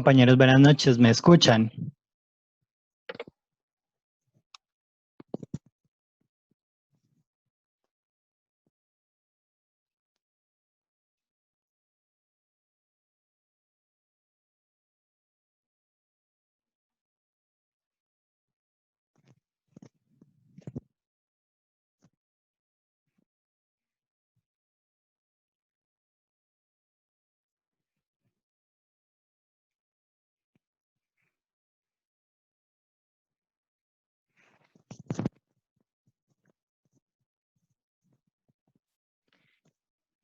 Compañeros, buenas noches, ¿me escuchan?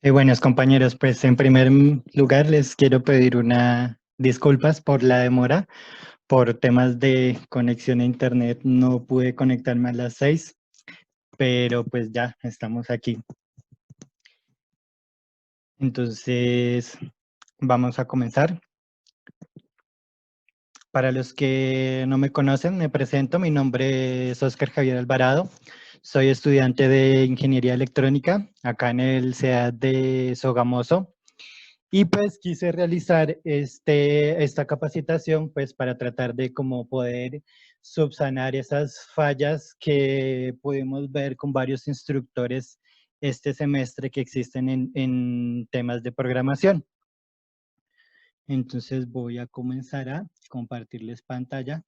Buenos compañeros, pues en primer lugar les quiero pedir una disculpas por la demora. Por temas de conexión a internet no pude conectarme a las 6, pero pues ya estamos aquí. Entonces, vamos a comenzar. Para los que no me conocen, me presento. Mi nombre es Óscar Javier Alvarado. Soy estudiante de Ingeniería Electrónica acá en el CEAD de Sogamoso. Y pues quise realizar esta capacitación pues para tratar de cómo poder subsanar esas fallas que pudimos ver con varios instructores este semestre que existen en temas de programación. Entonces voy a comenzar a compartirles pantalla.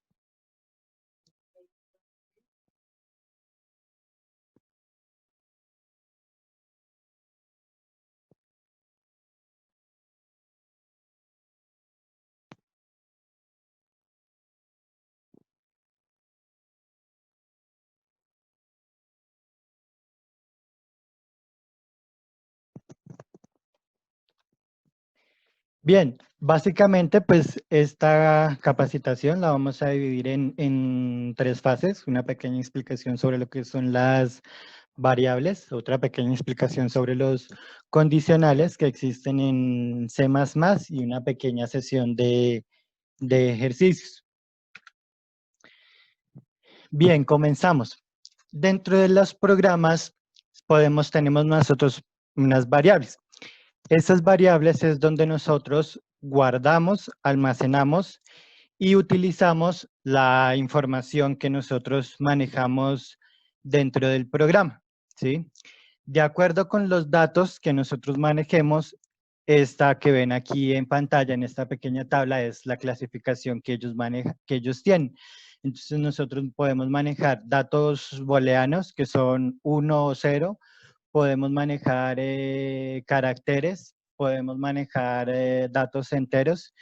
Bien, básicamente pues esta capacitación la vamos a dividir en tres fases. Una pequeña explicación sobre lo que son las variables, otra pequeña explicación sobre los condicionales que existen en C++ y una pequeña sesión de ejercicios. Bien, comenzamos. Dentro de los programas tenemos nosotros unas variables. Esas variables es donde nosotros guardamos, almacenamos y utilizamos la información que nosotros manejamos dentro del programa, ¿sí? De acuerdo con los datos que nosotros manejemos, esta que ven aquí en pantalla, en esta pequeña tabla, es la clasificación que ellos manejan, que ellos tienen. Entonces nosotros podemos manejar datos booleanos, que son 1 o 0, podemos manejar caracteres, podemos manejar datos enteros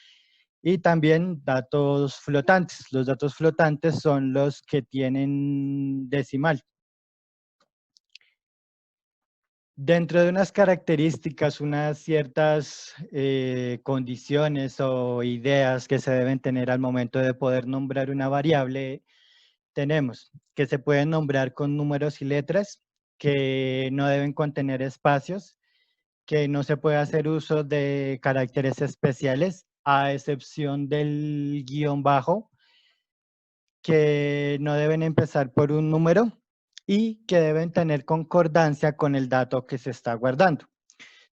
y también datos flotantes. Los datos flotantes son los que tienen decimal. Dentro de unas características, unas ciertas condiciones o ideas que se deben tener al momento de poder nombrar una variable, tenemos que se pueden nombrar con números y letras, que no deben contener espacios, que no se puede hacer uso de caracteres especiales, a excepción del guión bajo, que no deben empezar por un número y que deben tener concordancia con el dato que se está guardando.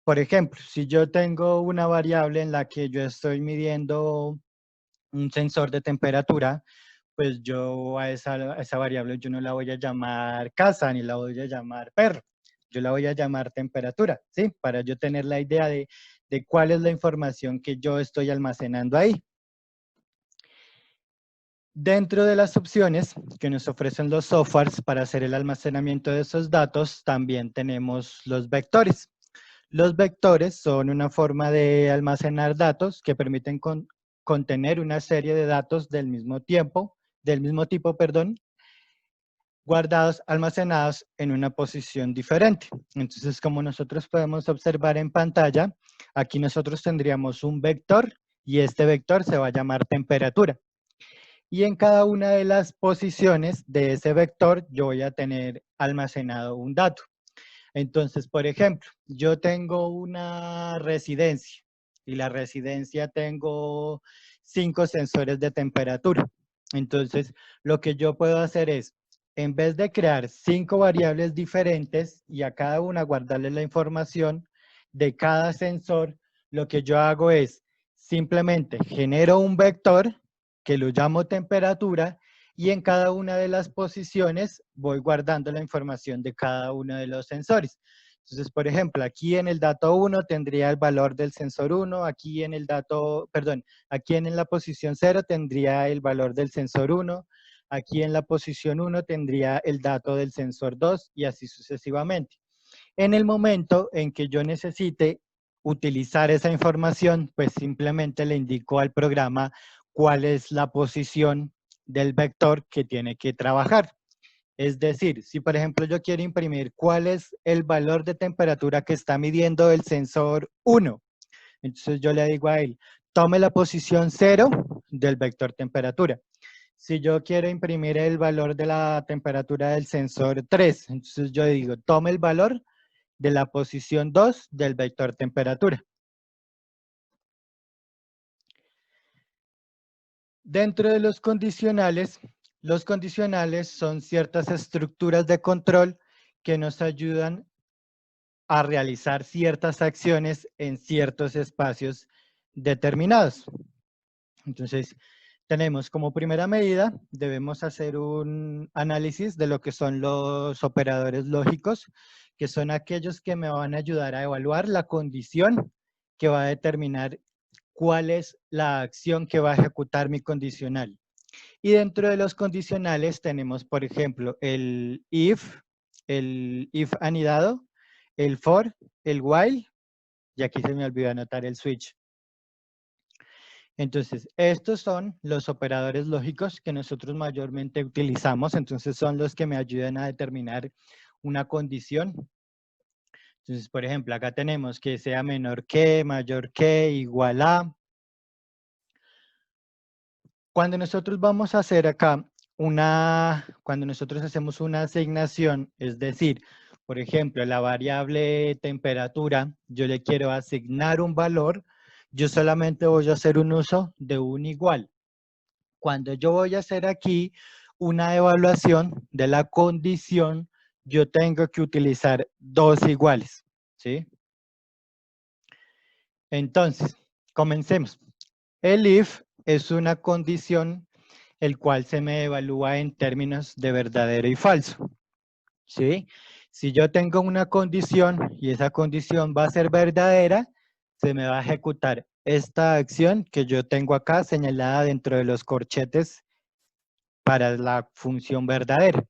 Por ejemplo, si yo tengo una variable en la que yo estoy midiendo un sensor de temperatura, pues yo a esa variable yo no la voy a llamar casa ni la voy a llamar perro, yo la voy a llamar temperatura, ¿sí? Para yo tener la idea de cuál es la información que yo estoy almacenando ahí. Dentro de las opciones que nos ofrecen los softwares para hacer el almacenamiento de esos datos, también tenemos los vectores. Los vectores son una forma de almacenar datos que permiten contener una serie de datos del mismo tipo, guardados, almacenados en una posición diferente. Entonces, como nosotros podemos observar en pantalla, aquí nosotros tendríamos un vector y este vector se va a llamar temperatura. Y en cada una de las posiciones de ese vector yo voy a tener almacenado un dato. Entonces, por ejemplo, yo tengo una residencia y la residencia tengo 5 sensores de temperatura. Entonces, lo que yo puedo hacer es, en vez de crear 5 variables diferentes y a cada una guardarle la información de cada sensor, lo que yo hago es simplemente genero un vector que lo llamo temperatura y en cada una de las posiciones voy guardando la información de cada uno de los sensores. Entonces, por ejemplo, aquí en el dato 1 tendría el valor del sensor 1, aquí en el dato, perdón, aquí en la posición 0 tendría el valor del sensor 1, aquí en la posición 1 tendría el dato del sensor 2 y así sucesivamente. En el momento en que yo necesite utilizar esa información, pues simplemente le indico al programa cuál es la posición del vector que tiene que trabajar. Es decir, si por ejemplo yo quiero imprimir cuál es el valor de temperatura que está midiendo el sensor 1, entonces yo le digo a él, tome la posición 0 del vector temperatura. Si yo quiero imprimir el valor de la temperatura del sensor 3, entonces yo digo, tome el valor de la posición 2 del vector temperatura. Dentro de los condicionales son ciertas estructuras de control que nos ayudan a realizar ciertas acciones en ciertos espacios determinados. Entonces, tenemos como primera medida, debemos hacer un análisis de lo que son los operadores lógicos, que son aquellos que me van a ayudar a evaluar la condición que va a determinar cuál es la acción que va a ejecutar mi condicional. Y dentro de los condicionales tenemos, por ejemplo, el if anidado, el for, el while, y aquí se me olvidó anotar el switch. Entonces, estos son los operadores lógicos que nosotros mayormente utilizamos, entonces son los que me ayudan a determinar una condición. Entonces, por ejemplo, acá tenemos que sea menor que, mayor que, igual a. Cuando nosotros vamos a hacer acá cuando nosotros hacemos una asignación, es decir, por ejemplo, la variable temperatura, yo le quiero asignar un valor, yo solamente voy a hacer un uso de un igual. Cuando yo voy a hacer aquí una evaluación de la condición, yo tengo que utilizar dos iguales, ¿sí? Entonces, comencemos. El if es una condición el cual se me evalúa en términos de verdadero y falso, ¿sí? Si yo tengo una condición y esa condición va a ser verdadera, se me va a ejecutar esta acción que yo tengo acá señalada dentro de los corchetes para la función verdadera.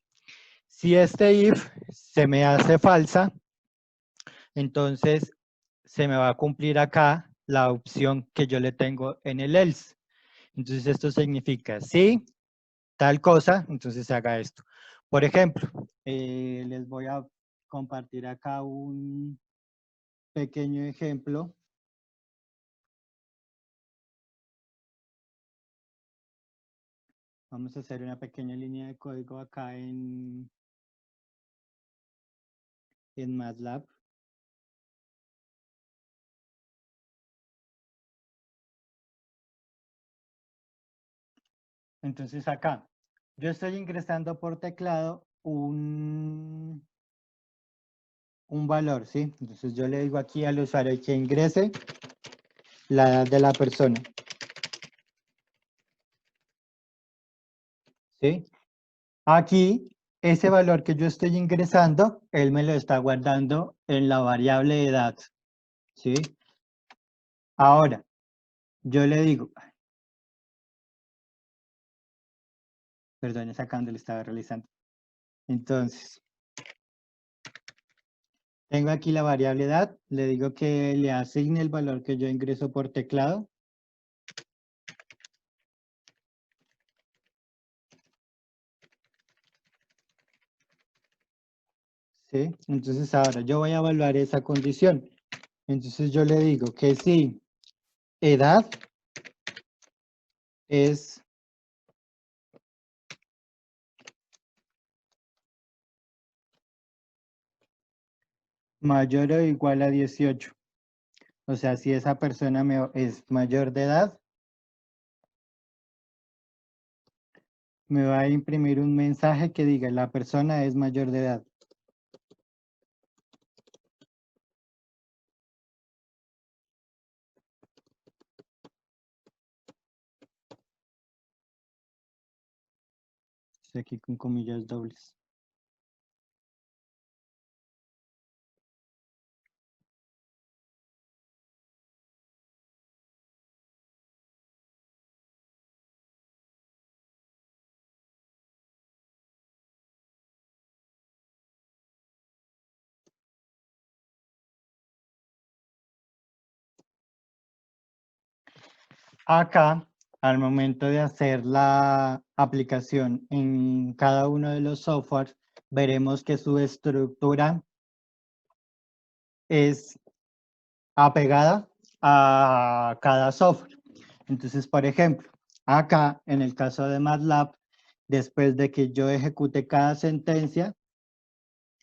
Si este if se me hace falsa, entonces se me va a cumplir acá la opción que yo le tengo en el else. Entonces esto significa si tal cosa, entonces se haga esto. Por ejemplo, les voy a compartir acá un pequeño ejemplo. Vamos a hacer una pequeña línea de código acá en MATLAB. Entonces acá, yo estoy ingresando por teclado un valor, ¿sí? Entonces yo le digo aquí al usuario que ingrese la edad de la persona, ¿sí? Aquí, ese valor que yo estoy ingresando, él me lo está guardando en la variable edad, ¿sí? Ahora, yo le digo, perdón, esa acá donde le estaba realizando. Entonces, tengo aquí la variable edad, le digo que le asigne el valor que yo ingreso por teclado. ¿Sí? Entonces ahora yo voy a evaluar esa condición. Entonces yo le digo que si edad es mayor o igual a 18. O sea, si esa persona es mayor de edad, me va a imprimir un mensaje que diga la persona es mayor de edad. Estoy aquí con comillas dobles. Acá, al momento de hacer la aplicación en cada uno de los softwares, veremos que su estructura es apegada a cada software. Entonces, por ejemplo, acá en el caso de MATLAB, después de que yo ejecute cada sentencia,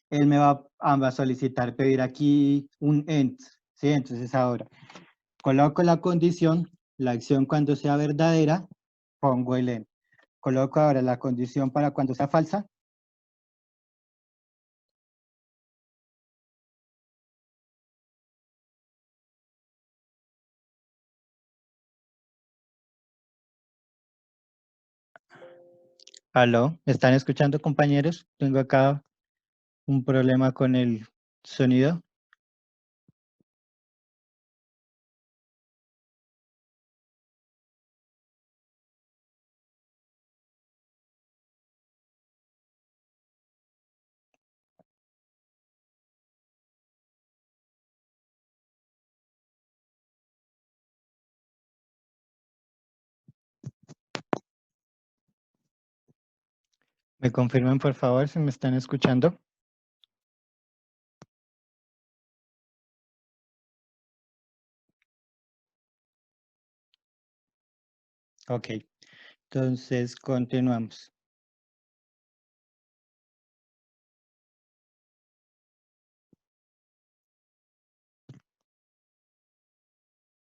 él me va a solicitar pedir aquí un end, ¿sí? Entonces ahora coloco la condición, la acción cuando sea verdadera, pongo el end. Coloco ahora la condición para cuando sea falsa. ¿Aló? ¿Me están escuchando, compañeros? Tengo acá un problema con el sonido. ¿Me confirman, por favor, si me están escuchando? Ok, entonces continuamos.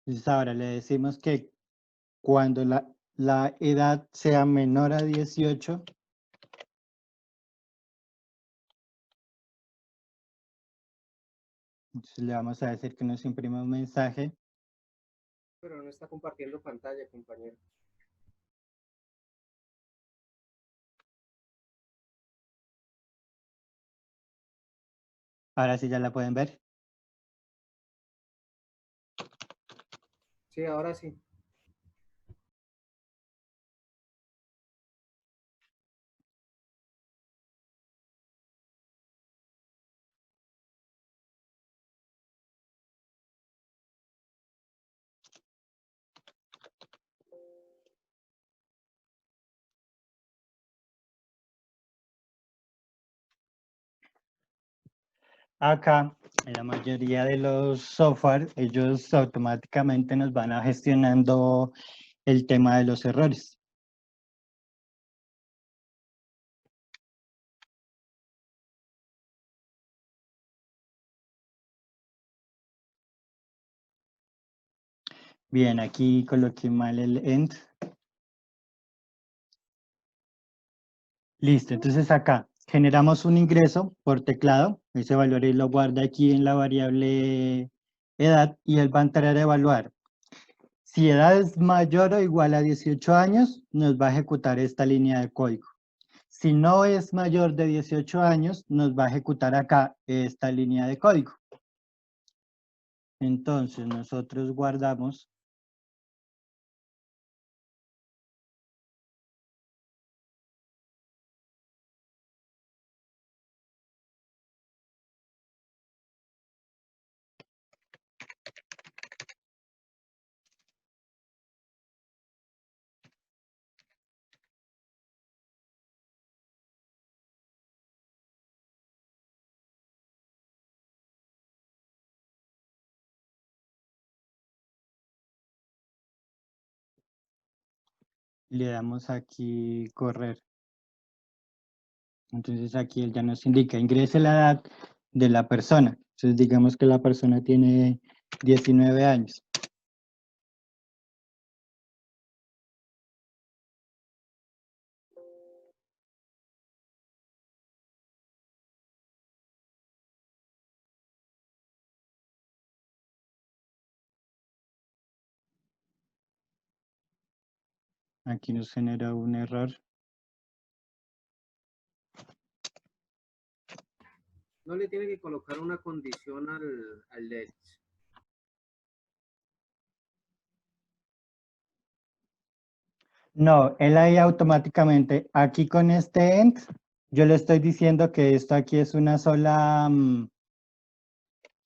Entonces ahora le decimos que cuando la edad sea menor a 18, entonces le vamos a decir que nos imprima un mensaje. Pero no está compartiendo pantalla, compañero. Ahora sí ya la pueden ver. Sí, ahora sí. Acá, en la mayoría de los software, ellos automáticamente nos van a gestionando el tema de los errores. Bien, aquí coloqué mal el end. Listo, entonces acá generamos un ingreso por teclado. Ese valor él lo guarda aquí en la variable edad y él va a entrar a evaluar. Si edad es mayor o igual a 18 años, nos va a ejecutar esta línea de código. Si no es mayor de 18 años, nos va a ejecutar acá esta línea de código. Entonces nosotros guardamos. Le damos aquí correr. Entonces aquí él ya nos indica, ingrese la edad de la persona. Entonces digamos que la persona tiene 19 años. Aquí nos genera un error. No le tiene que colocar una condición al LED. No, él ahí automáticamente, aquí con este end, yo le estoy diciendo que esto aquí es una sola,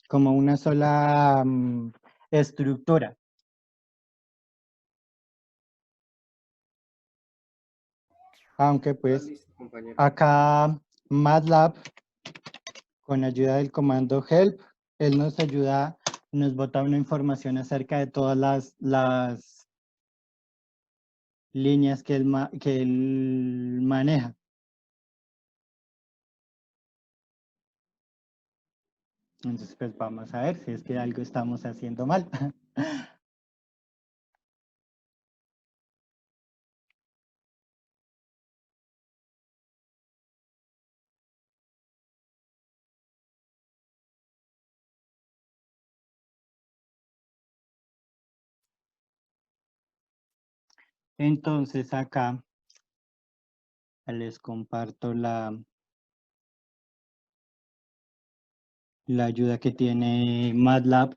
como una sola estructura. Aunque pues Listo, compañero. acá MATLAB, con ayuda del comando help, él nos ayuda, nos bota una información acerca de todas las líneas que él maneja. Entonces, pues vamos a ver si es que algo estamos haciendo mal. Entonces acá les comparto la ayuda que tiene MATLAB.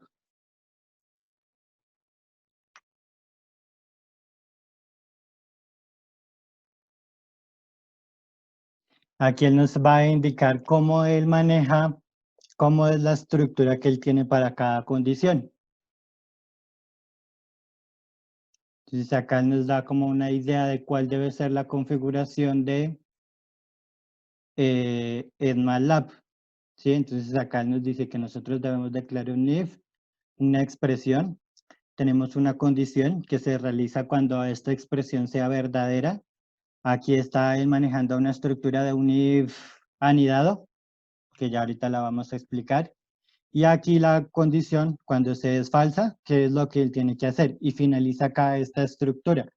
Aquí él nos va a indicar cómo él maneja, cómo es la estructura que él tiene para cada condición. Entonces acá él nos da como una idea de cuál debe ser la configuración de en MATLAB. ¿Sí? Entonces acá él nos dice que nosotros debemos declarar un if, una expresión. Tenemos una condición que se realiza cuando esta expresión sea verdadera. Aquí está él manejando una estructura de un if anidado, que ya ahorita la vamos a explicar. Y aquí la condición, cuando se es falsa, que es lo que él tiene que hacer. Y finaliza acá esta estructura.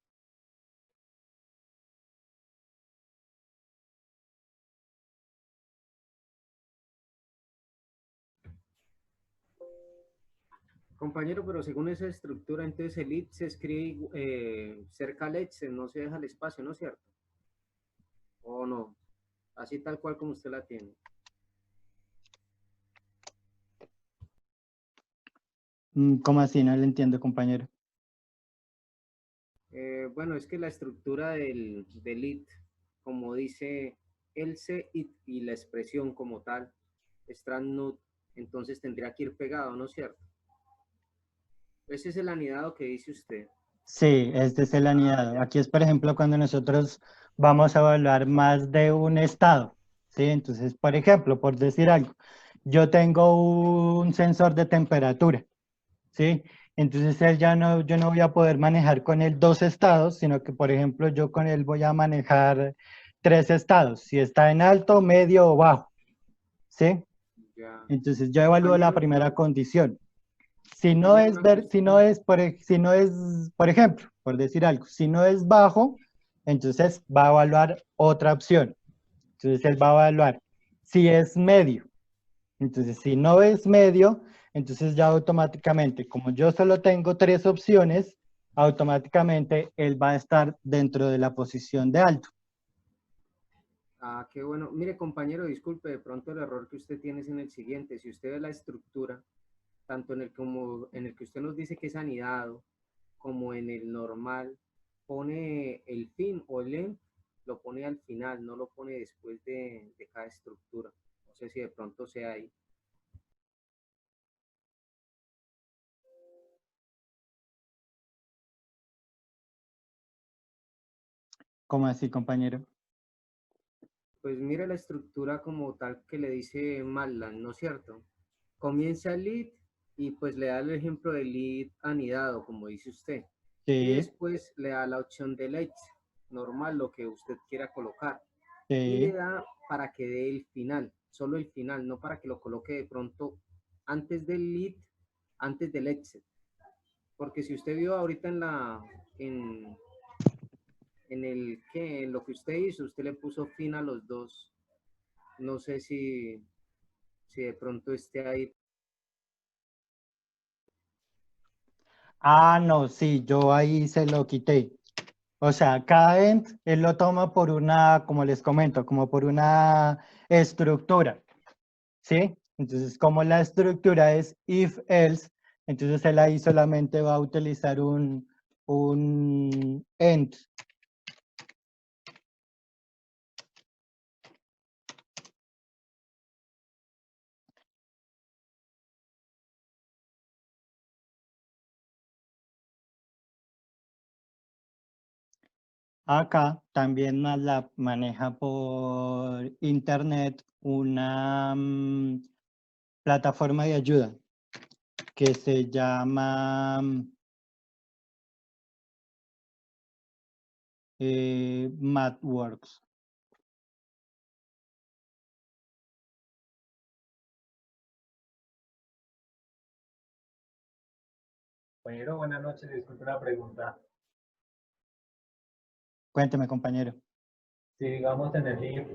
Compañero, pero según esa estructura, entonces el id se escribe cerca al exe, no se deja el espacio, ¿no es cierto? ¿O no? Así tal cual como usted la tiene. ¿Cómo así? No lo entiendo, compañero. Bueno, es que la estructura del id, como dice else it y la expresión como tal, strand node, entonces tendría que ir pegado, ¿no es cierto? Ese es el anidado que dice usted. Sí, este es el anidado. Ya. Aquí es, por ejemplo, cuando nosotros vamos a evaluar más de un estado. ¿Sí? Entonces, por ejemplo, por decir algo, yo tengo un sensor de temperatura. ¿Sí? Entonces él ya no, yo no voy a poder manejar con él dos estados, sino que, por ejemplo, yo con él voy a manejar tres estados, si está en alto, medio o bajo, ¿sí? Ya. Entonces yo evalúo la Compañero, primera condición. Si no compañero, es una cuestión. si no es, por ejemplo, por decir algo, si no es bajo, entonces va a evaluar otra opción. Entonces él va a evaluar si es medio. Entonces, si no es medio, entonces ya automáticamente, como yo solo tengo tres opciones, automáticamente él va a estar dentro de la posición de alto. Ah, qué bueno. Mire, compañero, disculpe, de pronto el error que usted tiene es en el siguiente. Si usted ve la estructura, tanto en el como en el que usted nos dice que es anidado, como en el normal, pone el fin o el end, lo pone al final, no lo pone después de cada estructura. No sé si de pronto sea ahí. ¿Cómo así, compañero? Pues mire la estructura como tal que le dice Mallan, ¿no es cierto? Comienza el lead y pues le da el ejemplo del lead anidado, como dice usted. Y Sí, después le da la opción de lead, normal, lo que usted quiera colocar. Y le sí. da para que dé el final, solo el final, no para que lo coloque de pronto antes del lead, antes del exit. Porque si usted vio ahorita en, en lo que usted hizo, usted le puso fin a los dos. No sé si de pronto esté ahí. Ah, no, sí, yo ahí se lo quité. O sea, cada end él lo toma por una, como les comento, como por una estructura. ¿sí? Entonces, como la estructura es if-else, entonces él ahí solamente va a utilizar un end. Acá también MATLAB maneja por internet una plataforma de ayuda que se llama MathWorks. Compañero, buenas noches. Disculpe una pregunta. Cuénteme, compañero. Si digamos en el LIF,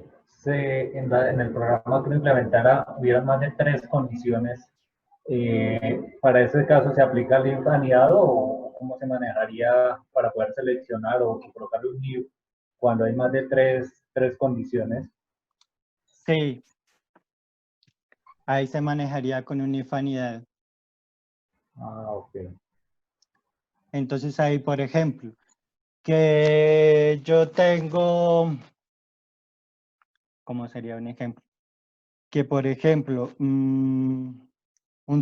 en el programa que lo implementara, hubiera más de 3 condiciones, ¿para ese caso se aplica el LIF anidado o cómo se manejaría para poder seleccionar o colocarle un LIF cuando hay más de tres condiciones? Sí, ahí se manejaría con una infinidad. Ah, ok. Entonces ahí, por ejemplo, que yo tengo, ¿cómo sería un ejemplo? Que por ejemplo, un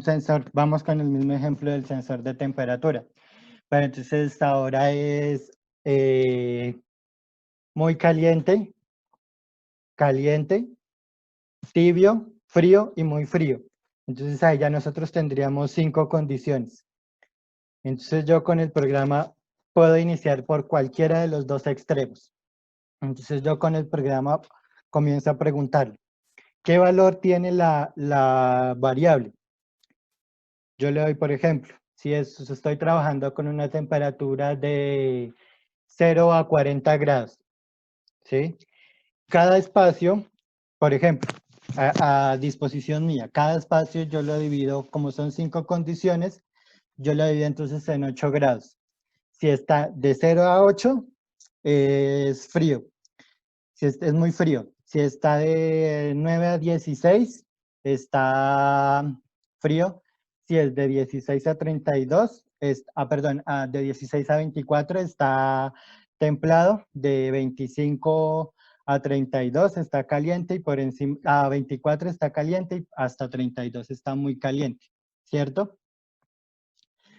sensor, vamos con el mismo ejemplo del sensor de temperatura. Pero entonces ahora es muy caliente, caliente, tibio, frío y muy frío. Entonces ahí ya nosotros tendríamos 5 condiciones. Entonces yo con el programa puedo iniciar por cualquiera de los dos extremos. Entonces yo con el programa comienzo a preguntarle, ¿qué valor tiene la variable? Yo le doy, por ejemplo, si estoy trabajando con una temperatura de 0 a 40 grados, ¿sí? Cada espacio, por ejemplo, a disposición mía, cada espacio yo lo divido, como son 5 condiciones, yo lo divido entonces en 8 grados. Si está de 0 a 8, es frío. Si es muy frío. Si está de 9 a 16, está frío. Si es de 16 a 32, perdón, de 16 a 24 está templado. De 25 a 32 está caliente y por encima a 24 está caliente y hasta 32 está muy caliente, ¿cierto?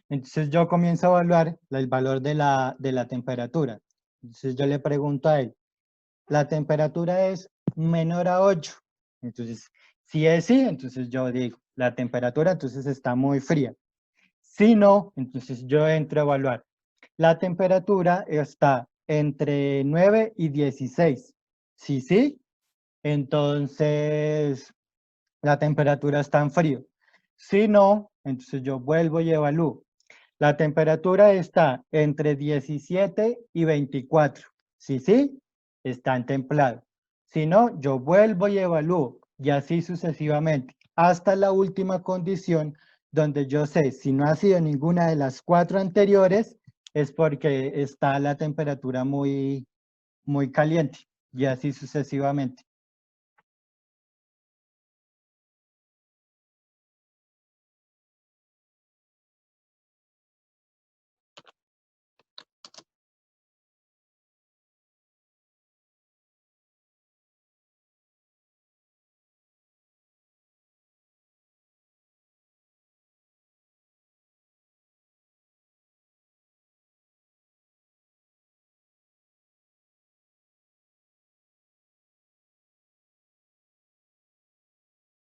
Entonces yo comienzo a evaluar el valor de la temperatura. Entonces yo le pregunto a él, la temperatura es menor a 8. Entonces, si es sí, entonces yo digo, la temperatura entonces está muy fría. Si no, entonces yo entro a evaluar. La temperatura está entre 9 y 16. Si sí, entonces la temperatura está en frío. Si no, entonces yo vuelvo y evalúo. La temperatura está entre 17 y 24. Si sí, está en templado. Si no, yo vuelvo y evalúo y así sucesivamente hasta la última condición donde yo sé si no ha sido ninguna de las 4 anteriores es porque está la temperatura muy, muy caliente y así sucesivamente.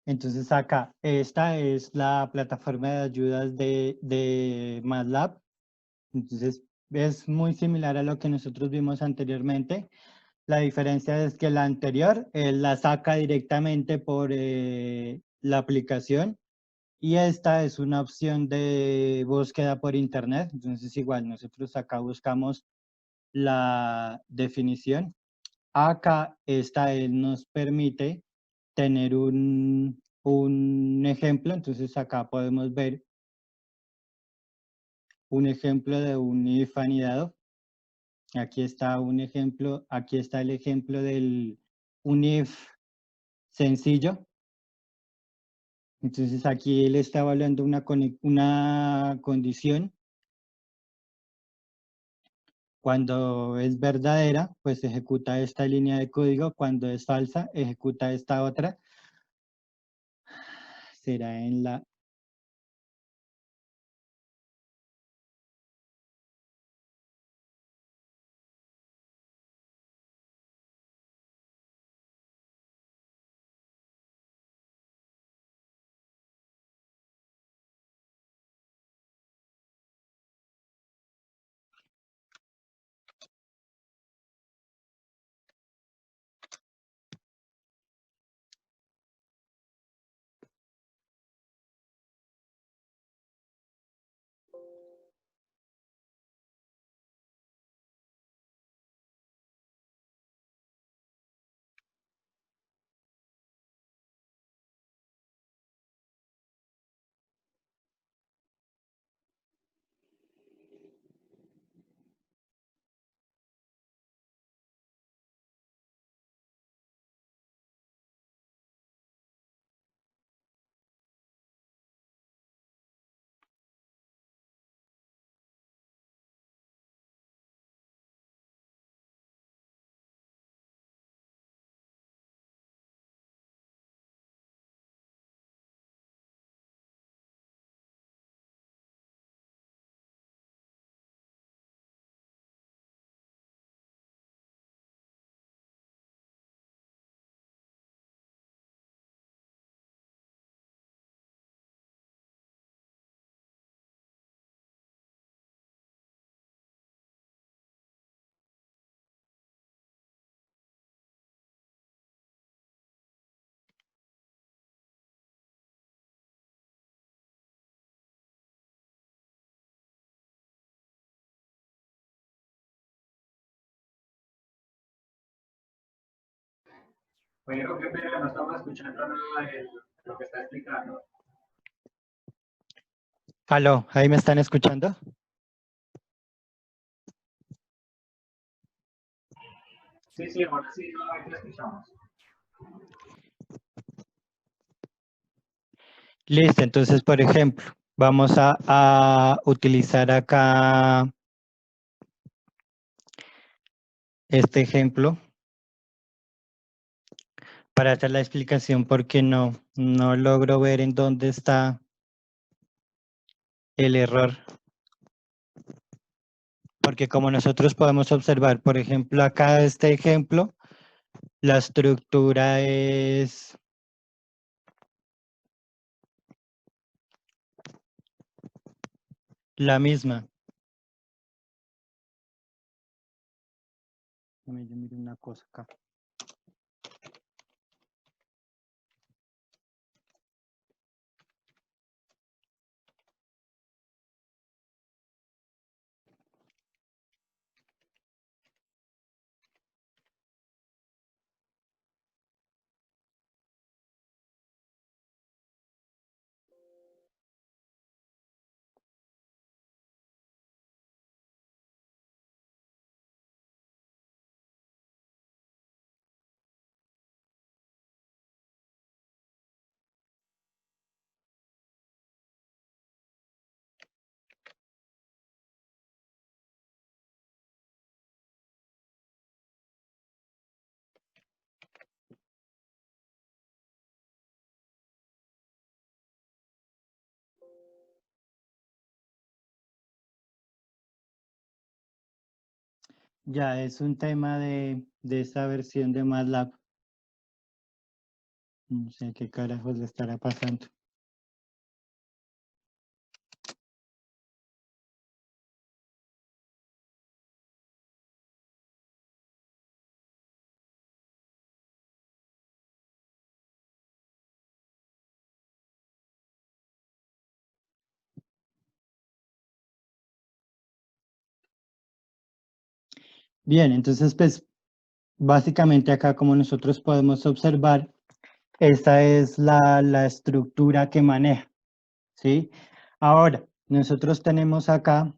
Entonces acá, esta es la plataforma de ayudas de MATLAB. Entonces es muy similar a lo que nosotros vimos anteriormente. La diferencia es que la anterior la saca directamente por la aplicación y esta es una opción de búsqueda por internet. Entonces igual nosotros acá buscamos la definición. Acá esta nos permite tener un ejemplo. Entonces acá podemos ver un ejemplo de un if anidado. Aquí está un ejemplo, aquí está el ejemplo del un if sencillo. Entonces aquí él está evaluando una condición. Cuando es verdadera, pues ejecuta esta línea de código. Cuando es falsa, ejecuta esta otra. Será en la... Pero qué pena, no estamos escuchando nada de lo que está explicando. Aló, ¿ahí me están escuchando? Sí, sí, ahora sí, no, ahí te escuchamos. Listo, entonces, por ejemplo, vamos a utilizar acá este ejemplo para hacer la explicación porque no logro ver en dónde está el error. Porque como nosotros podemos observar, por ejemplo, acá este ejemplo, la estructura es la misma. Yo miro una cosa acá. Ya es un tema de esta versión de MATLAB. No sé qué carajos le estará pasando. Bien, entonces pues básicamente acá como nosotros podemos observar, esta es la estructura que maneja, ¿sí? Ahora, nosotros tenemos acá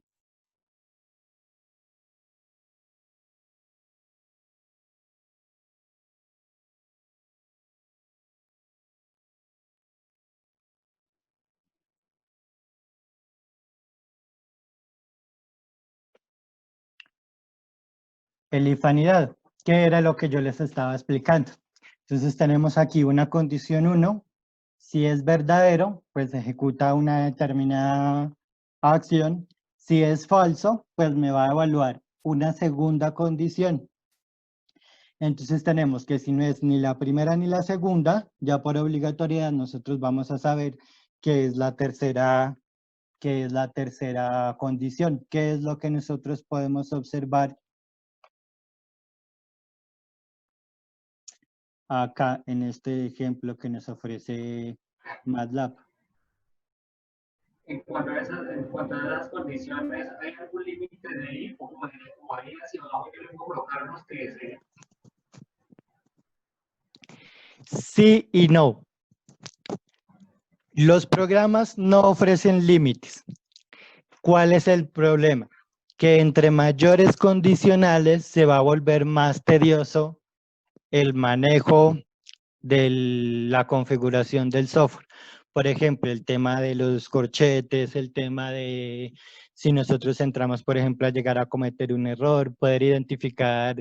el if anidado, que era lo que yo les estaba explicando. Entonces tenemos aquí una condición 1, si es verdadero, pues ejecuta una determinada acción, si es falso, pues me va a evaluar una segunda condición. Entonces tenemos que si no es ni la primera ni la segunda, ya por obligatoriedad nosotros vamos a saber qué es la tercera condición, qué es lo que nosotros podemos observar acá en este ejemplo que nos ofrece MATLAB. En cuanto a esas condiciones, ¿hay algún límite de ahí? O ahí hacia abajo yo le puedo colocar los que desee. Sí y no. Los programas no ofrecen límites. ¿Cuál es el problema? Que entre mayores condicionales se va a volver más tedioso el manejo de la configuración del software. Por ejemplo, el tema de los corchetes, el tema de si nosotros entramos, por ejemplo, a llegar a cometer un error, poder identificar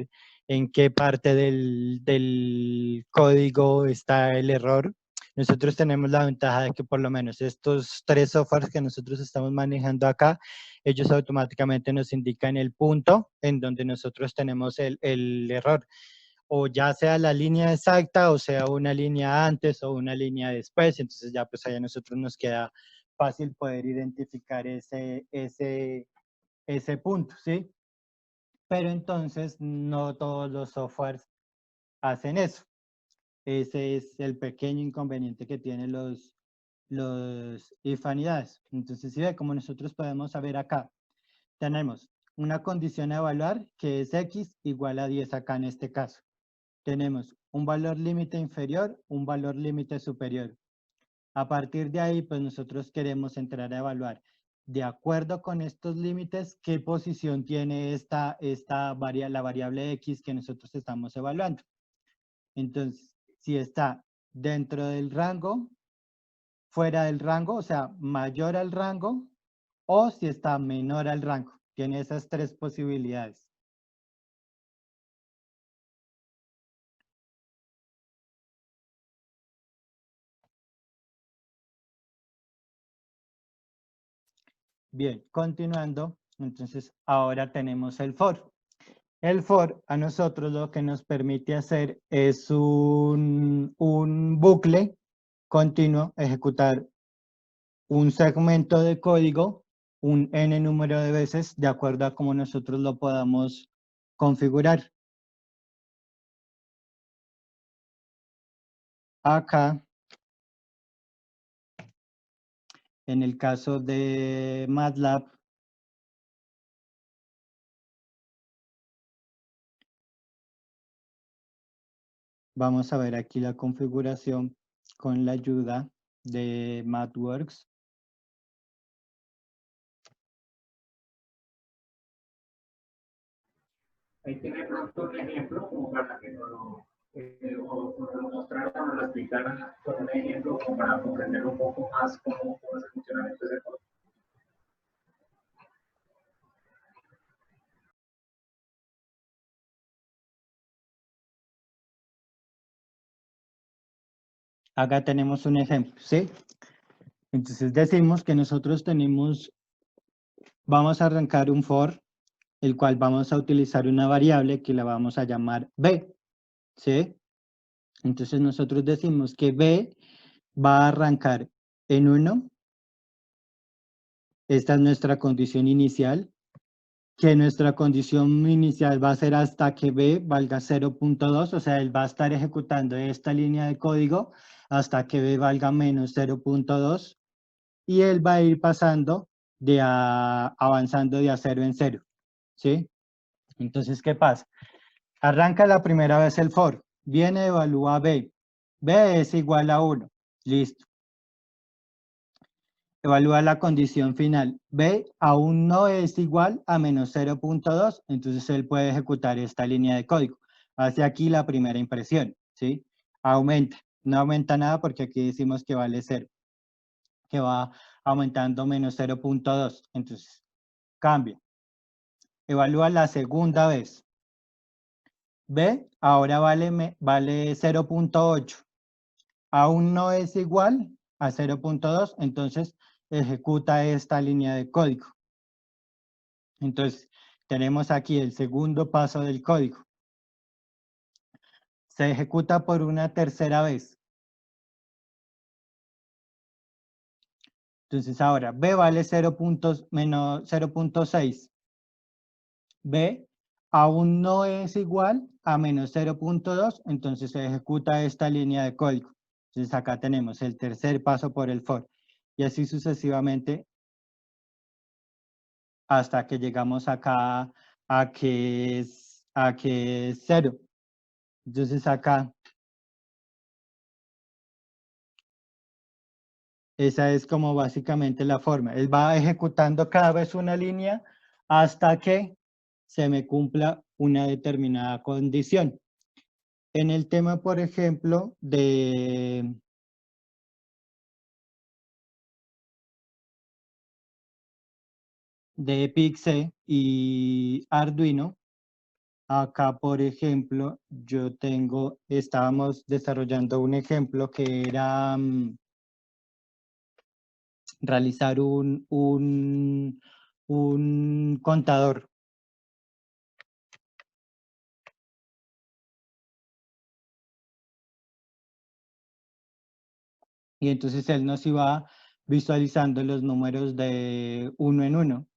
en qué parte del código está el error. Nosotros tenemos la ventaja de que por lo menos estos 3 softwares que nosotros estamos manejando acá, ellos automáticamente nos indican el punto en donde nosotros tenemos el error, o ya sea la línea exacta o sea una línea antes o una línea después. Entonces ya pues ahí a nosotros nos queda fácil poder identificar ese punto, ¿sí? Pero entonces no todos los softwares hacen eso. Ese es el pequeño inconveniente que tienen los if anidades. Entonces, si ve, como nosotros podemos saber acá, tenemos una condición a evaluar que es x igual a 10 acá en este caso. Tenemos un valor límite inferior, un valor límite superior. A partir de ahí, pues nosotros queremos entrar a evaluar, de acuerdo con estos límites, qué posición tiene la variable x que nosotros estamos evaluando. Entonces, si está dentro del rango, fuera del rango, o sea, mayor al rango, o si está menor al rango. Tiene esas 3 posibilidades. Bien, continuando, entonces ahora tenemos el for. El for a nosotros lo que nos permite hacer es un bucle continuo, ejecutar un segmento de código, un n número de veces, de acuerdo a cómo nosotros lo podamos configurar. Acá, en el caso de MATLAB, vamos a ver aquí la configuración con la ayuda de MathWorks. Ahí tiene pronto un ejemplo como para que nos lo mostrara, nos lo explicara con un ejemplo como para comprender un poco más cómo es el funcionamiento de ese código. Acá tenemos un ejemplo, ¿sí? Entonces decimos que nosotros vamos a arrancar un for, el cual vamos a utilizar una variable que la vamos a llamar b, ¿sí? Entonces nosotros decimos que b va a arrancar en 1. Esta es nuestra condición inicial, que nuestra condición inicial va a ser hasta que b valga 0.2, o sea, él va a estar ejecutando esta línea de código hasta que b valga menos 0.2, y él va a ir pasando avanzando de a 0 en 0, ¿sí? Entonces, ¿qué pasa? Arranca la primera vez el for, viene, evalúa b, b es igual a 1, listo. Evalúa la condición final, b aún no es igual a menos 0.2, entonces él puede ejecutar esta línea de código. Hace aquí la primera impresión, ¿sí? Aumenta, no aumenta nada porque aquí decimos que vale 0, que va aumentando menos 0.2, entonces cambia. Evalúa la segunda vez, B ahora vale 0.8. Aún no es igual a 0.2, entonces ejecuta esta línea de código. Entonces, tenemos aquí el segundo paso del código. Se ejecuta por una tercera vez. Entonces ahora, B vale 0.6. B aún no es igual a menos 0.2, entonces se ejecuta esta línea de código. Entonces acá tenemos el tercer paso por el for. Y así sucesivamente hasta que llegamos acá a que es 0. Entonces acá, esa es como básicamente la forma. Él va ejecutando cada vez una línea hasta que se me cumpla una determinada condición. En el tema, por ejemplo, de PIXE y Arduino, acá, por ejemplo, estábamos desarrollando un ejemplo que era realizar un contador. Y entonces él nos iba visualizando los números de uno en uno.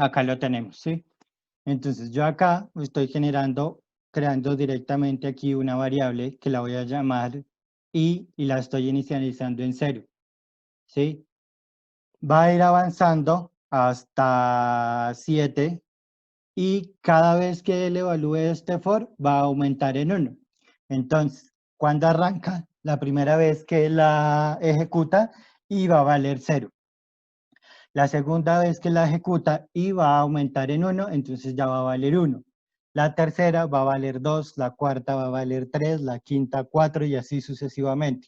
Acá lo tenemos, ¿sí? Entonces yo acá estoy creando directamente aquí una variable que la voy a llamar y la estoy inicializando en 0, ¿sí? Va a ir avanzando hasta 7 y cada vez que él evalúe este for va a aumentar en 1. Entonces, cuando arranca, la primera vez que la ejecuta y va a valer 0. La segunda vez que la ejecuta y va a aumentar en 1, entonces ya va a valer 1. La tercera va a valer 2, la cuarta va a valer 3, la quinta 4 y así sucesivamente.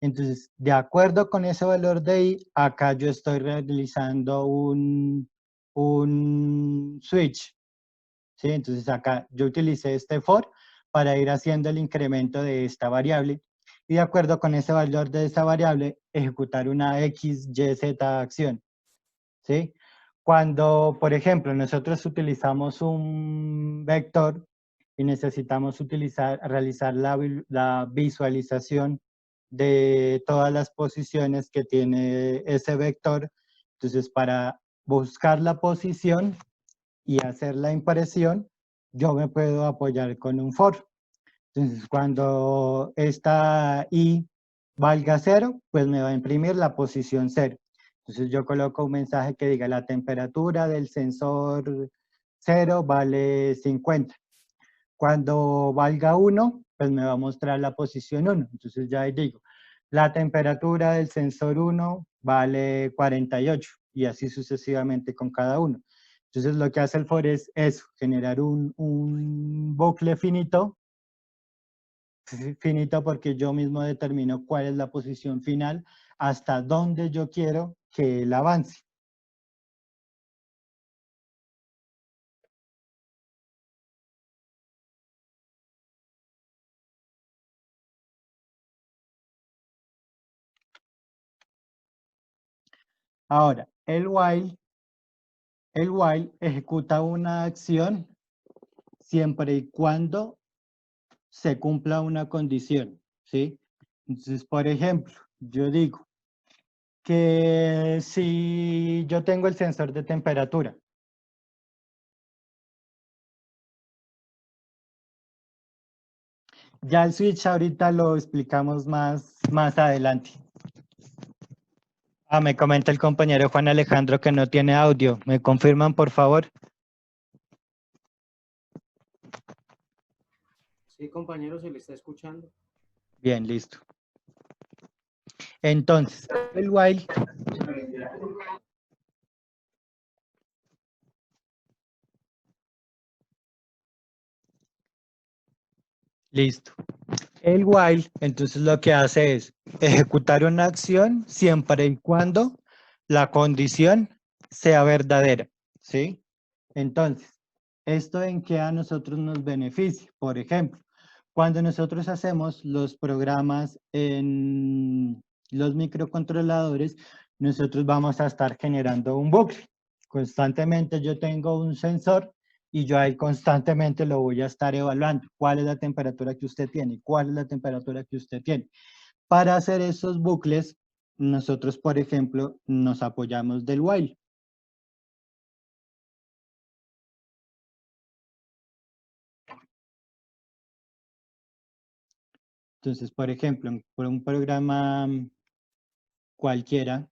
Entonces, de acuerdo con ese valor de i, acá yo estoy realizando un switch, ¿sí? Entonces acá yo utilicé este for para ir haciendo el incremento de esta variable y de acuerdo con ese valor de esa variable, ejecutar una x, y, z acción, ¿sí? Cuando, por ejemplo, nosotros utilizamos un vector y necesitamos realizar la visualización de todas las posiciones que tiene ese vector, entonces para buscar la posición y hacer la impresión, yo me puedo apoyar con un for. Entonces, cuando esta i valga 0, pues me va a imprimir la posición 0. Entonces, yo coloco un mensaje que diga la temperatura del sensor 0 vale 50. Cuando valga 1, pues me va a mostrar la posición 1. Entonces, ya ahí digo, la temperatura del sensor 1 vale 48 y así sucesivamente con cada uno. Entonces, lo que hace el for es eso, generar un bucle finito finito porque yo mismo determino cuál es la posición final, hasta dónde yo quiero que él avance. Ahora, el while ejecuta una acción siempre y cuando se cumpla una condición, ¿sí? Entonces, por ejemplo, yo digo que si yo tengo el sensor de temperatura, ya el switch ahorita lo explicamos más adelante. Me comenta el compañero Juan Alejandro que no tiene audio. ¿Me confirman, por favor? Sí, compañero, se le está escuchando. Bien, listo. Entonces, el while listo. El while, entonces lo que hace es ejecutar una acción siempre y cuando la condición sea verdadera, ¿sí? Entonces, ¿esto en qué a nosotros nos beneficia? Por ejemplo, cuando nosotros hacemos los programas en los microcontroladores, nosotros vamos a estar generando un bucle. Constantemente yo tengo un sensor y yo ahí constantemente lo voy a estar evaluando. ¿Cuál es la temperatura que usted tiene? ¿Cuál es la temperatura que usted tiene? Para hacer esos bucles, nosotros, por ejemplo, nos apoyamos del while. Entonces, por ejemplo, por un programa cualquiera,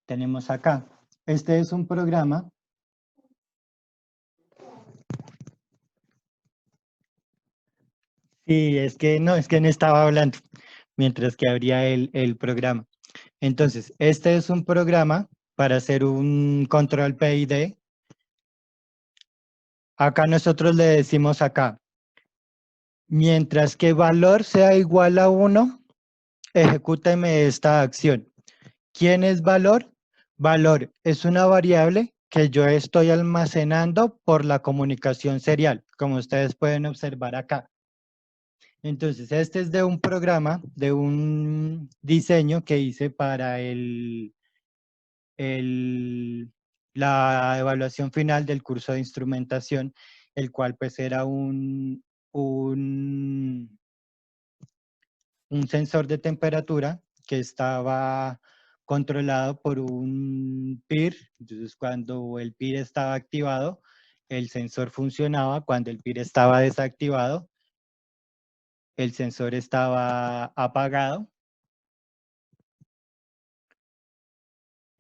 tenemos acá. Este es un programa. Sí, es que no estaba hablando mientras que abría el programa. Entonces, este es un programa para hacer un control PID. Acá nosotros le decimos acá, mientras que valor sea igual a 1, ejecúteme esta acción. ¿Quién es valor? Valor es una variable que yo estoy almacenando por la comunicación serial, como ustedes pueden observar acá. Entonces, este es de un programa, de un diseño que hice para la evaluación final del curso de instrumentación, el cual pues era un sensor de temperatura que estaba controlado por un PIR. Entonces, cuando el PIR estaba activado, el sensor funcionaba. Cuando el PIR estaba desactivado, el sensor estaba apagado.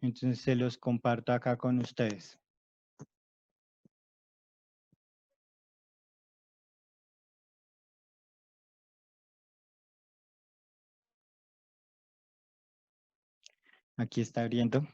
Entonces, se los comparto acá con ustedes. Aquí está abriendo.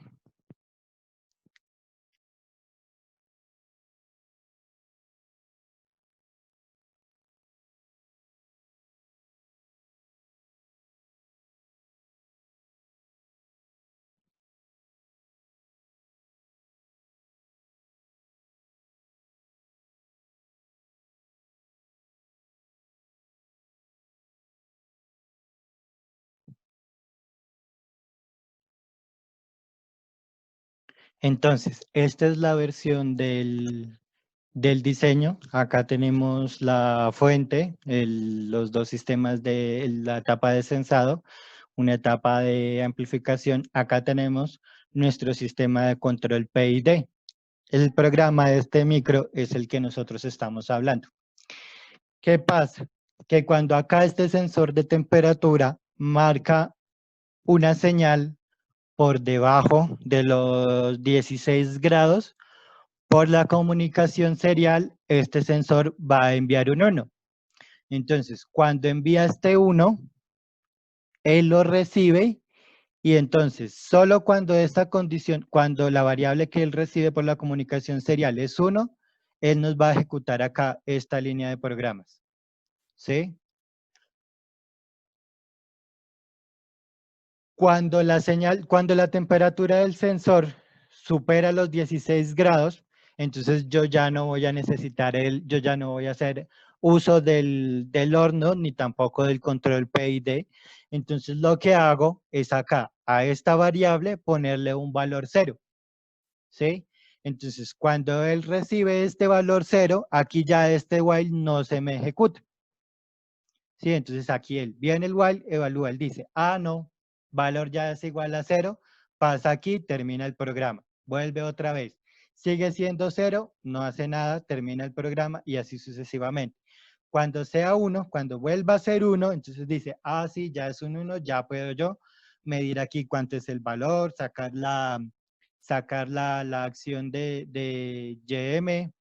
Entonces, esta es la versión del diseño. Acá tenemos la fuente, los dos sistemas de la etapa de sensado, una etapa de amplificación. Acá tenemos nuestro sistema de control PID. El programa de este micro es el que nosotros estamos hablando. ¿Qué pasa? Que cuando acá este sensor de temperatura marca una señal por debajo de los 16 grados, por la comunicación serial, este sensor va a enviar un 1. Entonces, cuando envía este 1, él lo recibe y entonces, solo cuando esta condición, cuando la variable que él recibe por la comunicación serial es 1, él nos va a ejecutar acá esta línea de programas. ¿Sí? Cuando la temperatura del sensor supera los 16 grados, entonces yo ya no voy a necesitar yo ya no voy a hacer uso del horno ni tampoco del control PID. Entonces lo que hago es acá, a esta variable, ponerle un valor 0. ¿Sí? Entonces cuando él recibe este valor 0, aquí ya este while no se me ejecuta. ¿Sí? Entonces aquí él viene el while, evalúa, él dice, no, valor ya es igual a 0, pasa aquí, termina el programa, vuelve otra vez, sigue siendo 0, no hace nada, termina el programa y así sucesivamente. Cuando sea 1, cuando vuelva a ser 1, entonces dice, sí, ya es un 1, ya puedo yo medir aquí cuánto es el valor, sacar la acción de YM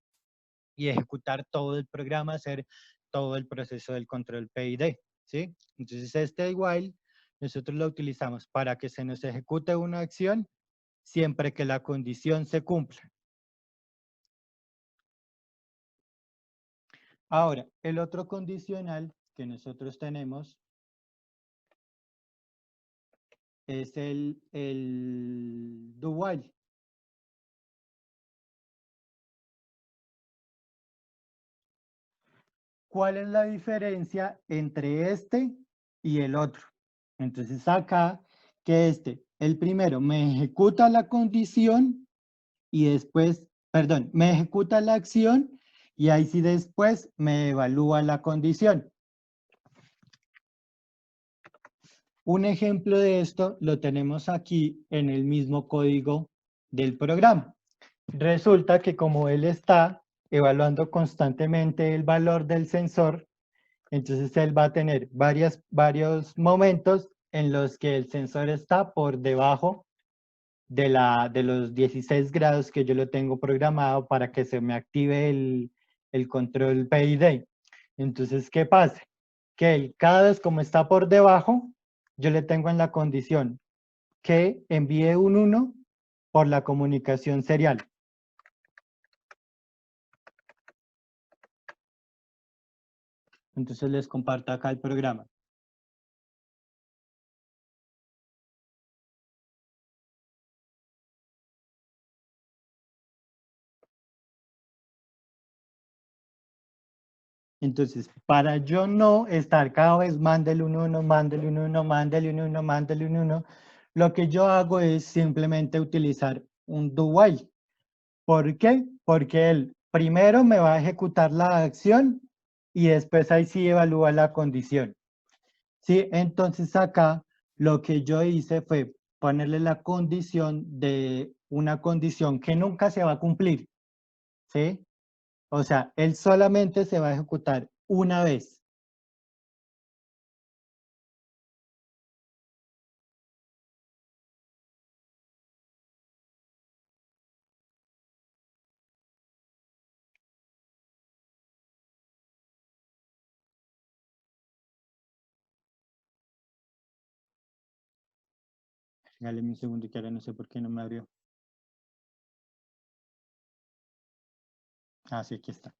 y ejecutar todo el programa, hacer todo el proceso del control PID, ¿sí? Entonces este while nosotros lo utilizamos para que se nos ejecute una acción siempre que la condición se cumpla. Ahora, el otro condicional que nosotros tenemos es el do while. ¿Cuál es la diferencia entre este y el otro? Entonces acá, que el primero me ejecuta la condición y después, perdón, me ejecuta la acción y ahí sí después me evalúa la condición. Un ejemplo de esto lo tenemos aquí en el mismo código del programa. Resulta que como él está evaluando constantemente el valor del sensor, entonces él va a tener varios momentos en los que el sensor está por debajo de los 16 grados que yo lo tengo programado para que se me active el control PID. Entonces, ¿qué pasa? Que él, cada vez como está por debajo, yo le tengo en la condición que envíe un 1 por la comunicación serial. Entonces les comparto acá el programa. Entonces, para yo no estar cada vez mándele un 1, mándele un 1, mándele un 1, mándele un 1, lo que yo hago es simplemente utilizar un do while. ¿Por qué? Porque él primero me va a ejecutar la acción y después ahí sí evalúa la condición. ¿Sí? Entonces acá lo que yo hice fue ponerle la condición de una condición que nunca se va a cumplir. ¿Sí? O sea, él solamente se va a ejecutar una vez. Dale un segundo que ahora no sé por qué no me abrió. Sí, aquí está.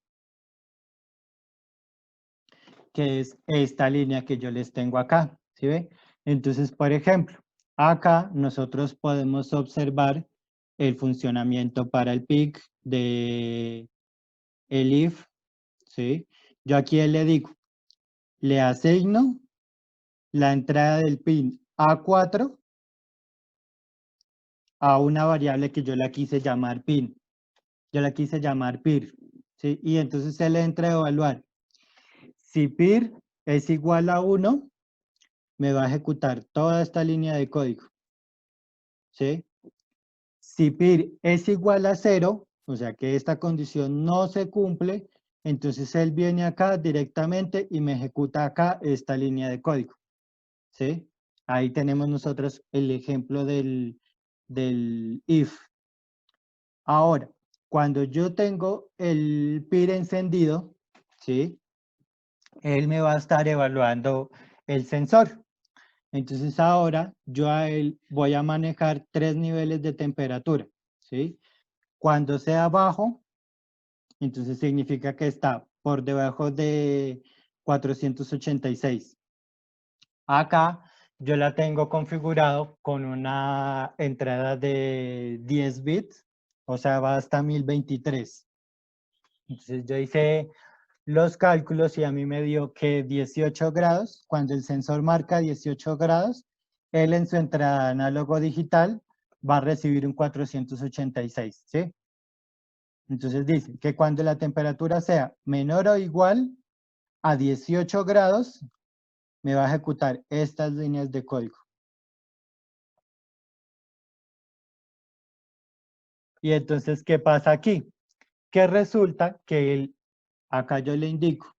Que es esta línea que yo les tengo acá, ¿sí ve? Entonces, por ejemplo, acá nosotros podemos observar el funcionamiento para el PIC de el if, ¿sí? Yo aquí le digo, le asigno la entrada del pin A4 a una variable que yo la quise llamar pin. Yo la quise llamar PIR, ¿sí? Y entonces él entra a evaluar. Si PIR es igual a 1, me va a ejecutar toda esta línea de código, ¿sí? Si PIR es igual a 0, o sea que esta condición no se cumple, entonces él viene acá directamente y me ejecuta acá esta línea de código, ¿sí? Ahí tenemos nosotros el ejemplo del if. Ahora, cuando yo tengo el PIR encendido, ¿sí? Él me va a estar evaluando el sensor. Entonces ahora yo a él voy a manejar 3 niveles de temperatura, ¿sí? Cuando sea bajo, entonces significa que está por debajo de 486. Acá yo la tengo configurado con una entrada de 10 bits, o sea, va hasta 1023. Entonces yo hice los cálculos y a mí me dio que 18 grados, cuando el sensor marca 18 grados, él en su entrada análogo digital va a recibir un 486, ¿sí? Entonces dice que cuando la temperatura sea menor o igual a 18 grados, me va a ejecutar estas líneas de código. Y entonces, ¿qué pasa aquí? Que resulta que acá yo le indico,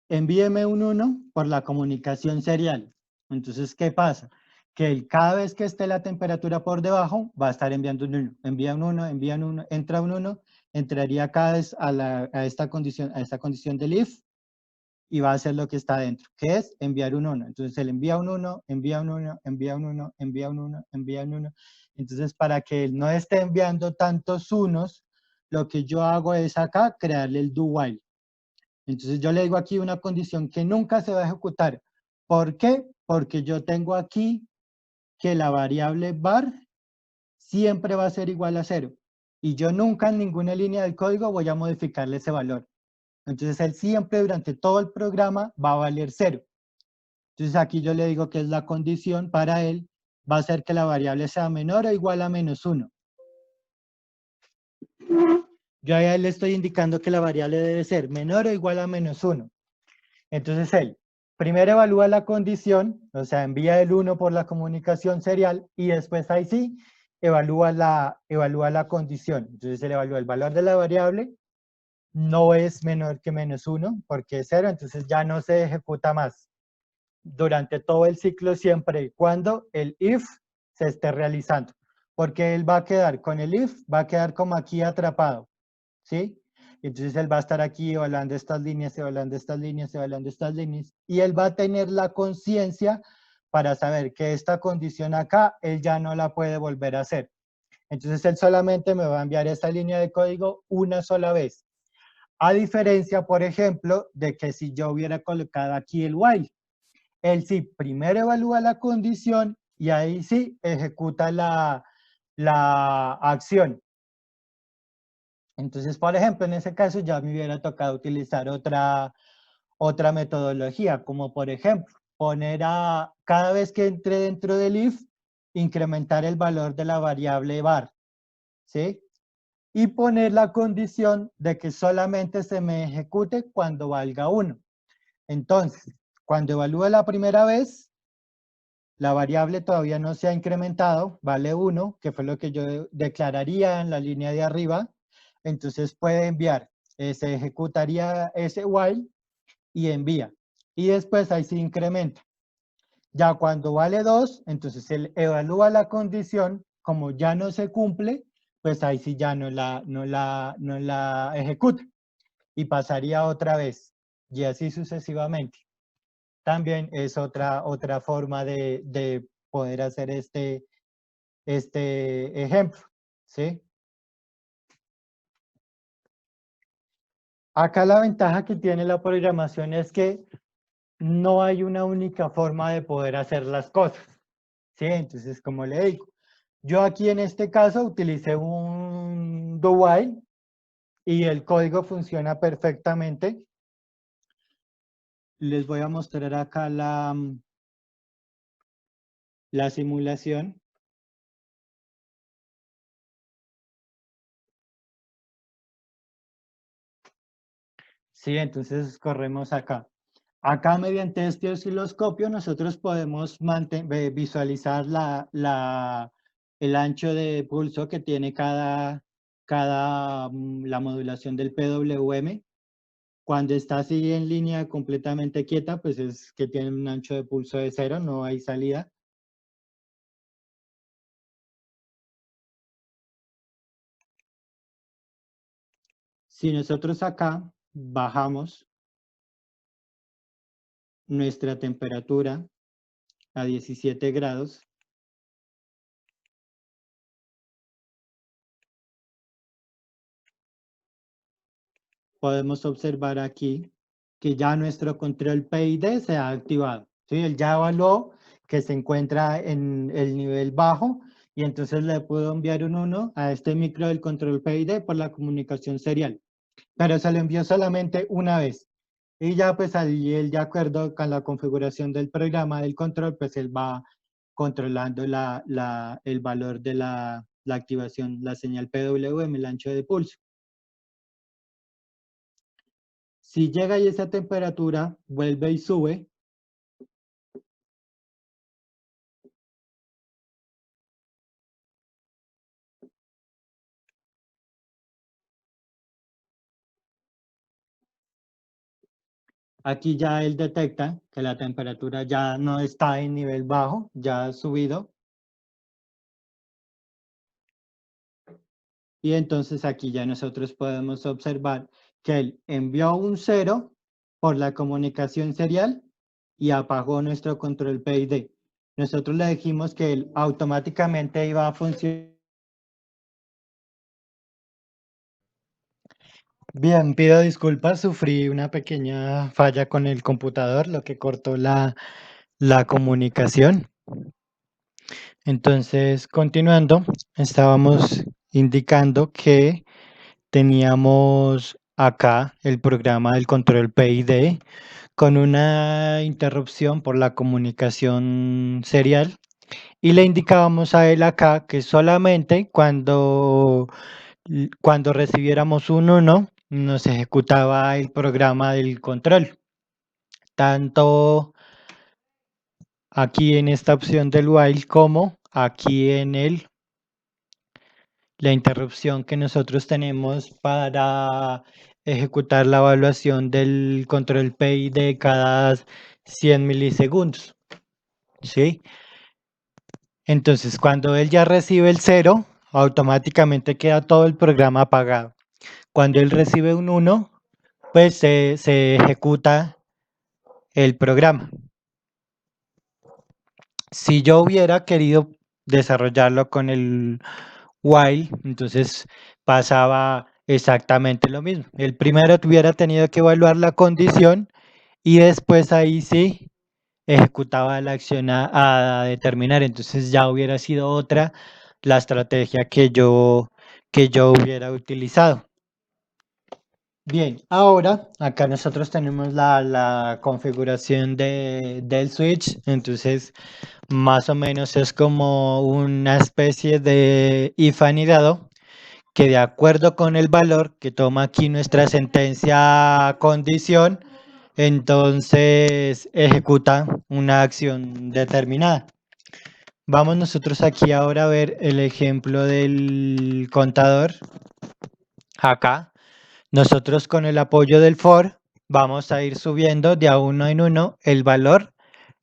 envíeme un 1 por la comunicación serial. Entonces, ¿qué pasa? Que cada vez que esté la temperatura por debajo, va a estar enviando un 1. Envía un 1, envía un 1, entra un 1, entraría cada vez a esta condición del if, y va a hacer lo que está dentro, que es enviar un 1. Entonces, él envía un 1, envía un 1, envía un 1, envía un 1, envía un 1. Entonces, para que él no esté enviando tantos unos, lo que yo hago es acá crearle el do while. Entonces yo le digo aquí una condición que nunca se va a ejecutar. ¿Por qué? Porque yo tengo aquí que la variable var siempre va a ser igual a 0. Y yo nunca en ninguna línea del código voy a modificarle ese valor. Entonces él siempre durante todo el programa va a valer 0. Entonces aquí yo le digo que es la condición para él, va a ser que la variable sea menor o igual a -1. Yo a él le estoy indicando que la variable debe ser menor o igual a -1. Entonces él primero evalúa la condición, o sea, envía el 1 por la comunicación serial y después ahí sí evalúa la condición. Entonces él evalúa el valor de la variable, no es menor que -1 porque es 0, entonces ya no se ejecuta más. Durante todo el ciclo siempre y cuando el if se esté realizando, porque él va a quedar con el if, va a quedar como aquí atrapado, ¿sí? Entonces él va a estar aquí evaluando estas líneas, evaluando estas líneas, evaluando estas líneas, y él va a tener la conciencia para saber que esta condición acá, él ya no la puede volver a hacer. Entonces él solamente me va a enviar esta línea de código una sola vez. A diferencia, por ejemplo, de que si yo hubiera colocado aquí el while, él sí primero evalúa la condición y ahí sí ejecuta la acción. Entonces, por ejemplo, en ese caso ya me hubiera tocado utilizar otra metodología, como por ejemplo, poner cada vez que entre dentro del if, incrementar el valor de la variable var, ¿sí? Y poner la condición de que solamente se me ejecute cuando valga 1. Entonces, cuando evalúe la primera vez, la variable todavía no se ha incrementado, vale 1, que fue lo que yo declararía en la línea de arriba. Entonces puede enviar, se ejecutaría ese while y envía. Y después ahí se incrementa. Ya cuando vale 2, entonces él evalúa la condición, como ya no se cumple, pues ahí sí ya no la ejecuta. Y pasaría otra vez. Y así sucesivamente. También es otra forma de poder hacer este ejemplo, ¿sí? Acá la ventaja que tiene la programación es que no hay una única forma de poder hacer las cosas, ¿sí? Entonces, como le digo, yo aquí en este caso utilicé un do while y el código funciona perfectamente. Les voy a mostrar acá la simulación. Sí, entonces corremos acá. Acá mediante este osciloscopio nosotros podemos visualizar el ancho de pulso que tiene la modulación del PWM. Cuando está así en línea completamente quieta, pues es que tiene un ancho de pulso de 0, no hay salida. Si nosotros acá bajamos nuestra temperatura a 17 grados, podemos observar aquí que ya nuestro control PID se ha activado. ¿Sí? Él ya evaluó que se encuentra en el nivel bajo y entonces le puedo enviar un 1 a este micro del control PID por la comunicación serial. Pero se lo envió solamente una vez. Y ya pues ahí él, de acuerdo con la configuración del programa del control, pues él va controlando el valor de la activación, la señal PWM, el ancho de pulso. Si llega a esa temperatura, vuelve y sube. Aquí ya él detecta que la temperatura ya no está en nivel bajo, ya ha subido. Y entonces aquí ya nosotros podemos observar que él envió un 0 por la comunicación serial y apagó nuestro control PID. Nosotros le dijimos que él automáticamente iba a funcionar. Bien, pido disculpas, sufrí una pequeña falla con el computador, lo que cortó la comunicación. Entonces, continuando, estábamos indicando que teníamos acá el programa del control PID con una interrupción por la comunicación serial y le indicábamos a él acá que solamente cuando recibiéramos un 1 nos ejecutaba el programa del control. Tanto aquí en esta opción del while como aquí en la interrupción que nosotros tenemos para ejecutar la evaluación del control PID cada 100 milisegundos. ¿Sí? Entonces, cuando él ya recibe el 0, automáticamente queda todo el programa apagado. Cuando él recibe un 1, pues se ejecuta el programa. Si yo hubiera querido desarrollarlo con el while, entonces pasaba exactamente lo mismo. El primero hubiera tenido que evaluar la condición y después ahí sí ejecutaba la acción a determinar. Entonces ya hubiera sido otra la estrategia que yo hubiera utilizado. Bien, ahora acá nosotros tenemos la configuración del switch, entonces más o menos es como una especie de if anidado que de acuerdo con el valor que toma aquí nuestra sentencia condición, entonces ejecuta una acción determinada. Vamos nosotros aquí ahora a ver el ejemplo del contador. Acá, nosotros con el apoyo del for vamos a ir subiendo de a uno en uno el valor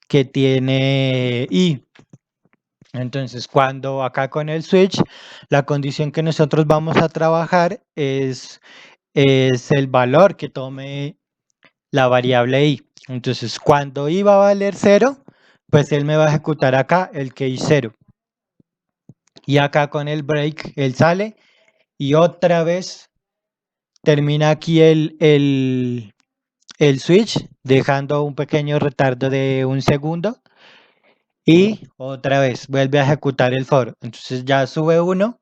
que tiene i. Entonces, cuando acá con el switch, la condición que nosotros vamos a trabajar es el valor que tome la variable i. Entonces, cuando i va a valer 0, pues él me va a ejecutar acá el case 0. Y acá con el break, él sale y otra vez termina aquí el switch, dejando un pequeño retardo de un segundo. Y otra vez vuelve a ejecutar el for. Entonces ya sube 1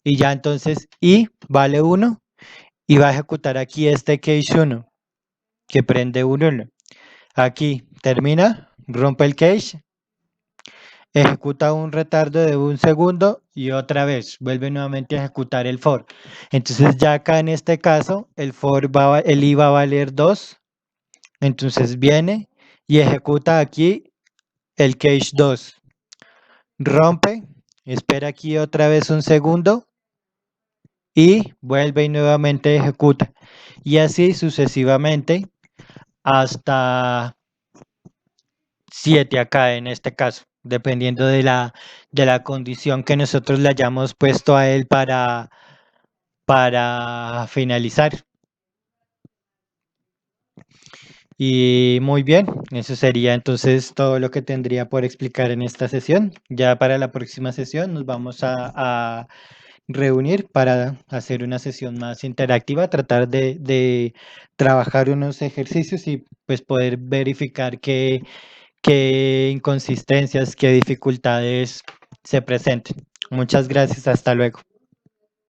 y ya entonces i vale 1 y va a ejecutar aquí este case 1 que prende un 1. Aquí termina, rompe el cache, ejecuta un retardo de un segundo y otra vez vuelve nuevamente a ejecutar el for. Entonces ya acá en este caso el i va a valer 2. Entonces viene y ejecuta aquí el cache 2. Rompe espera aquí otra vez un segundo y vuelve y nuevamente ejecuta. Y así sucesivamente hasta 7 acá en este caso, dependiendo de la condición que nosotros le hayamos puesto a él para finalizar. Y muy bien, eso sería entonces todo lo que tendría por explicar en esta sesión. Ya para la próxima sesión nos vamos a reunir para hacer una sesión más interactiva, tratar de trabajar unos ejercicios y pues poder verificar qué inconsistencias, qué dificultades se presenten. Muchas gracias, hasta luego.